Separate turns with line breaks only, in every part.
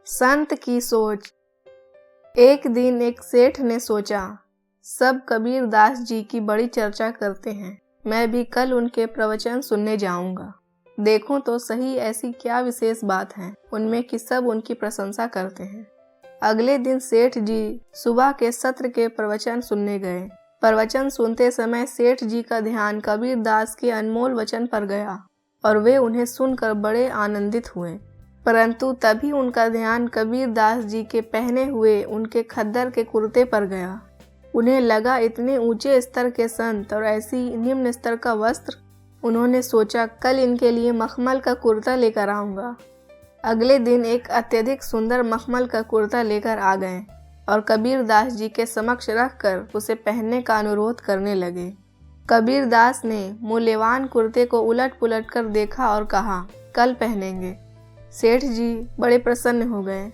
संत की सोच। एक दिन एक सेठ ने सोचा, सब कबीर दास जी की बड़ी चर्चा करते हैं, मैं भी कल उनके प्रवचन सुनने जाऊंगा। देखूं तो सही ऐसी क्या विशेष बात है उनमें कि सब उनकी प्रशंसा करते हैं। अगले दिन सेठ जी सुबह के सत्र के प्रवचन सुनने गए। प्रवचन सुनते समय सेठ जी का ध्यान कबीर दास के अनमोल वचन पर गया और वे उन्हें सुनकर बड़े आनंदित हुए। परंतु तभी उनका ध्यान कबीर दास जी के पहने हुए उनके खद्दर के कुर्ते पर गया। उन्हें लगा इतने ऊंचे स्तर के संत और ऐसी निम्न स्तर का वस्त्र। उन्होंने सोचा कल इनके लिए मखमल का कुर्ता लेकर आऊंगा। अगले दिन एक अत्यधिक सुंदर मखमल का कुर्ता लेकर आ गए और कबीर दास जी के समक्ष रखकर उसे पहनने का अनुरोध करने लगे। कबीर दास ने मूल्यवान कुर्ते को उलट पुलट कर देखा और कहा, कल पहनेंगे। सेठ जी बड़े प्रसन्न हो गए।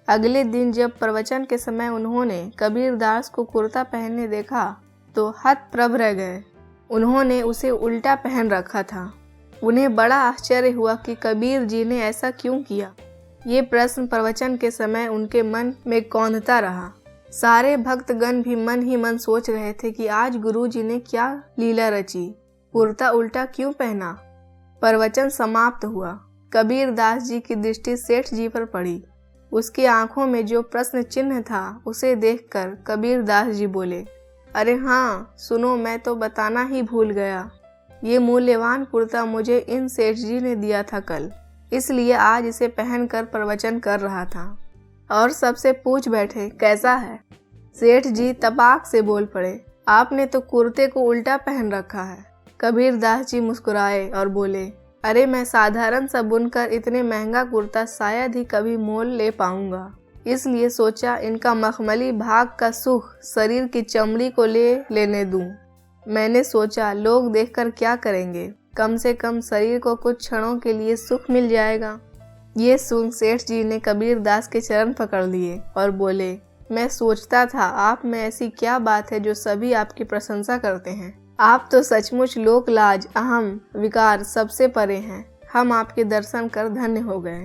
अगले दिन जब प्रवचन के समय उन्होंने कबीर दास को कुर्ता पहनने देखा तो हतप्रभ रह गए। उन्होंने उसे उल्टा पहन रखा था। उन्हें बड़ा आश्चर्य हुआ कि कबीर जी ने ऐसा क्यों किया। ये प्रश्न प्रवचन के समय उनके मन में कौंधता रहा। सारे भक्तगण भी मन ही मन सोच रहे थे कि आज गुरु जी ने क्या लीला रची, कुर्ता उल्टा क्यों पहना। प्रवचन समाप्त हुआ। कबीर दास जी की दृष्टि सेठ जी पर पड़ी। उसकी आंखों में जो प्रश्न चिन्ह था उसे देखकर कबीर दास जी बोले, अरे हाँ सुनो, मैं तो बताना ही भूल गया। ये मूल्यवान कुर्ता मुझे इन सेठ जी ने दिया था कल, इसलिए आज इसे पहनकर प्रवचन कर रहा था। और सबसे पूछ बैठे कैसा है। सेठ जी तपाक से बोल पड़े, आपने तो कुर्ते को उल्टा पहन रखा है। कबीर दास जी मुस्कुराए और बोले, अरे मैं साधारण सा बुनकर इतने महंगा कुर्ता शायद ही कभी मोल ले पाऊंगा, इसलिए सोचा इनका मखमली भाग का सुख शरीर की चमड़ी को लेने दूं। मैंने सोचा लोग देखकर क्या करेंगे, कम से कम शरीर को कुछ क्षणों के लिए सुख मिल जाएगा। ये सुन सेठ जी ने कबीर दास के चरण पकड़ लिए और बोले, मैं सोचता था आप में ऐसी क्या बात है जो सभी आपकी प्रशंसा करते हैं। आप तो सचमुच लोक लाज, अहम, विकार सबसे परे हैं। हम आपके दर्शन कर धन्य हो गए।